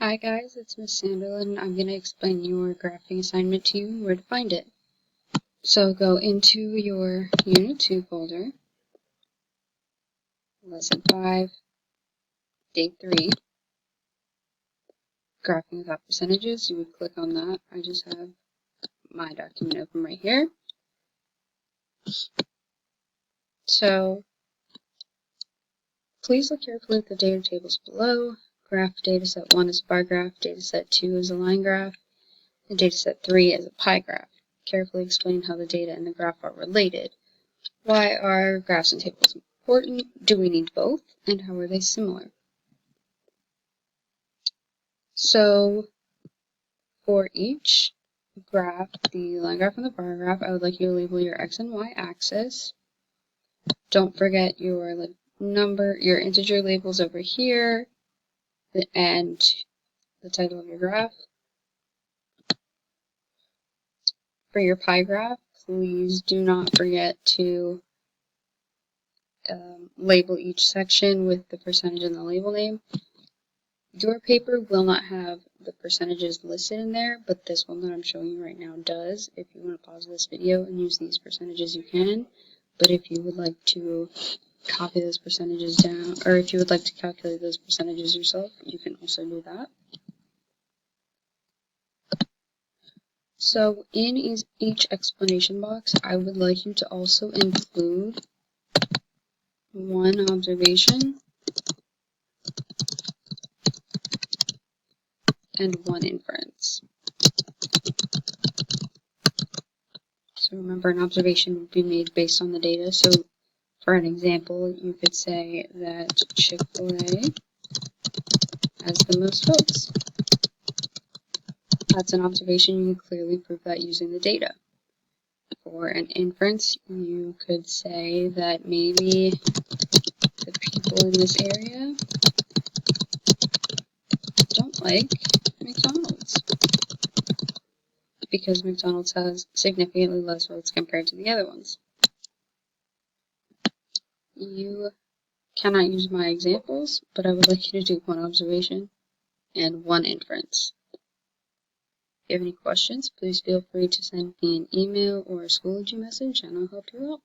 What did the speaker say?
Hi guys, it's Miss Sandal and I'm going to explain your graphing assignment to you and where to find it. So go into your Unit 2 folder, Lesson 5, Day 3, Graphing without percentages. You would click on that. I just have my document open right here. So please look carefully at the data tables below. Graph dataset 1 is a bar graph, dataset 2 is a line graph, and dataset 3 is a pie graph. Carefully explain how the data and the graph are related. Why are graphs and tables important? Do we need both? And how are they similar? So for each graph, the line graph and the bar graph, I would like you to label your x and y axis. Don't forget your your integer labels over here, and the title of your graph. For your pie graph, please do not forget to label each section with the percentage and the label name. Your paper will not have the percentages listed in there, but this one that I'm showing you right now does. If you want to pause this video and use these percentages, you can. But if you would like to copy those percentages down, or if you would like to calculate those percentages yourself, you can also do that. So in each explanation box, I would like you to also include one observation and one inference. So remember, an observation would be made based on the data. So for an example, you could say that Chick-fil-A has the most votes. That's an observation. You can clearly prove that using the data. For an inference, you could say that maybe the people in this area don't like McDonald's because McDonald's has significantly less votes compared to the other ones. You cannot use my examples, but I would like you to do one observation and one inference. If you have any questions, please feel free to send me an email or a Schoology message and I'll help you out.